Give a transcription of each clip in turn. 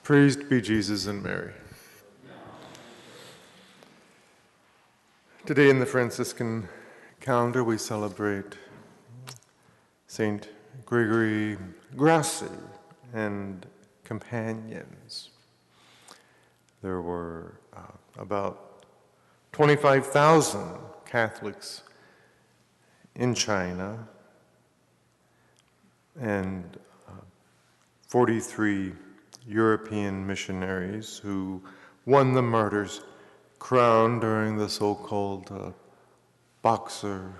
Praised be Jesus and Mary. Today in the Franciscan calendar we celebrate Saint Gregory Grassi and companions. There were about 25,000 Catholics in China and 43 European missionaries who won the Martyrs' crown during the so-called Boxer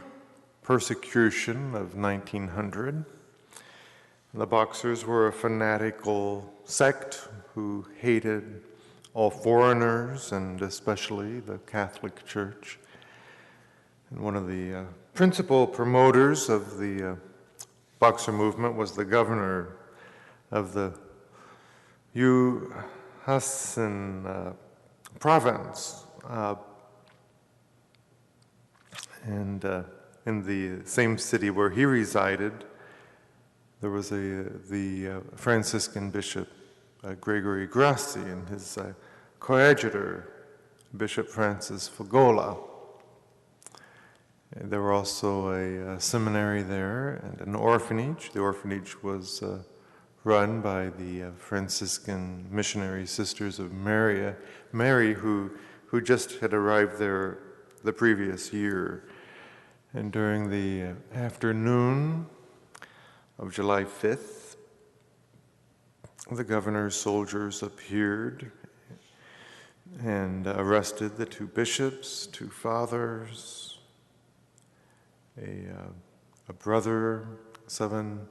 persecution of 1900. The Boxers were a fanatical sect who hated all foreigners and especially the Catholic Church. And one of the principal promoters of the Boxer movement was the governor of the Joachim province, and in the same city where he resided, there was the Franciscan bishop Gregory Grassi and his coadjutor, Bishop Francis Fagola. There were also a seminary there and an orphanage. The orphanage was run by the Franciscan missionary Sisters of Mary, who just had arrived there the previous year. And during the afternoon of July 5th, the governor's soldiers appeared and arrested the two bishops, two fathers, a brother, 7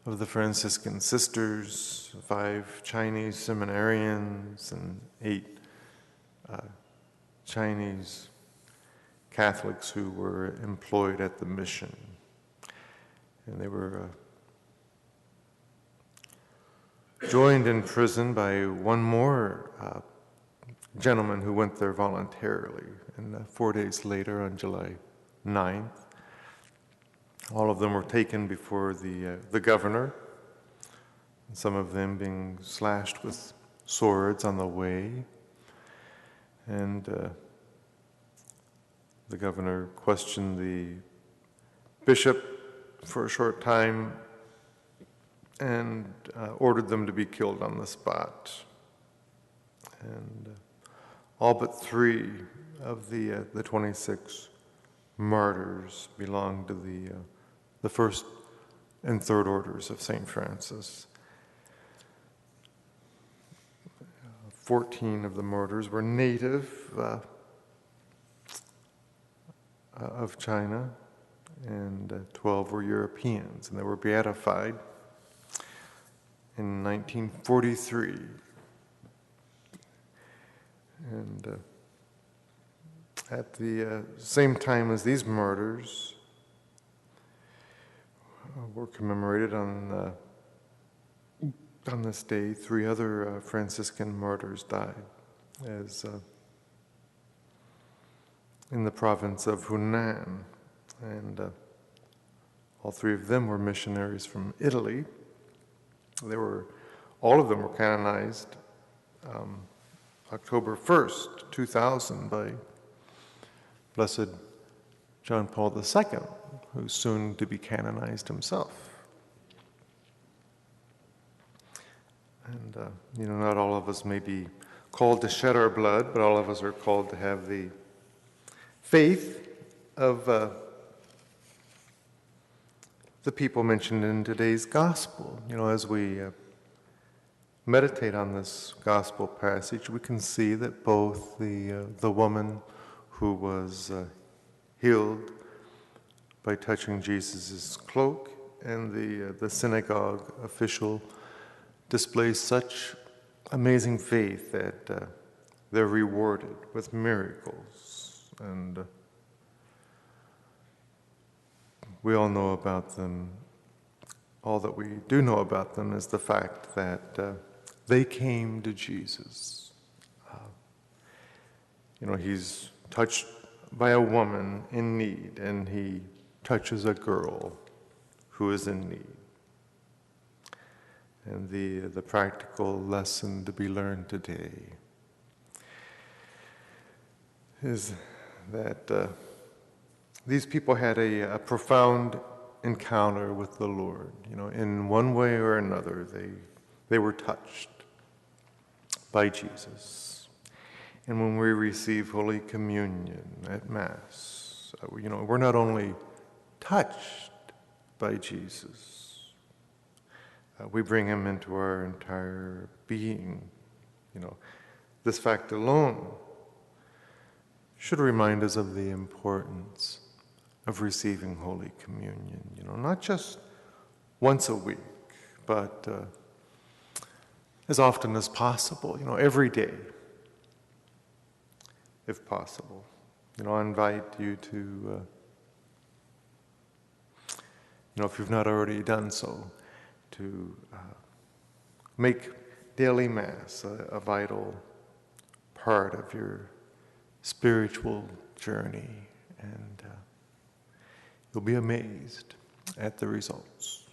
of the Franciscan sisters, 5 Chinese seminarians, and 8 Chinese Catholics who were employed at the mission. And they were joined in prison by one more gentleman who went there voluntarily. And 4 days later, on July 9th, all of them were taken before the governor, some of them being slashed with swords on the way. And the governor questioned the bishop for a short time and ordered them to be killed on the spot. And all but 3 of the 26 martyrs belonged to the first and third orders of St. Francis. 14 of the martyrs were native of China, and 12 were Europeans, and they were beatified in 1943. And at the same time as these martyrs were commemorated on this day, 3 other Franciscan martyrs died, as in the province of Hunan, and all 3 of them were missionaries from Italy. All of them were canonized October 1st, 2000, by Blessed John Paul II, who's soon to be canonized himself. And, not all of us may be called to shed our blood, but all of us are called to have the faith of the people mentioned in today's gospel. As we meditate on this gospel passage, we can see that both the woman who was healed by touching Jesus' cloak and the synagogue official display such amazing faith that they're rewarded with miracles. And we all know about them. All that we do know about them is the fact that they came to Jesus. He's touched by a woman in need, and he touches a girl who is in need. and the practical lesson to be learned today is that these people had a profound encounter with the Lord. In one way or another, they were touched by Jesus. And when we receive Holy Communion at Mass, we're not only touched by Jesus, we bring him into our entire being. This fact alone should remind us of the importance of receiving Holy Communion, not just once a week, but as often as possible, every day, if possible. I invite you to, if you've not already done so, to make daily Mass a vital part of your spiritual journey, and you'll be amazed at the results.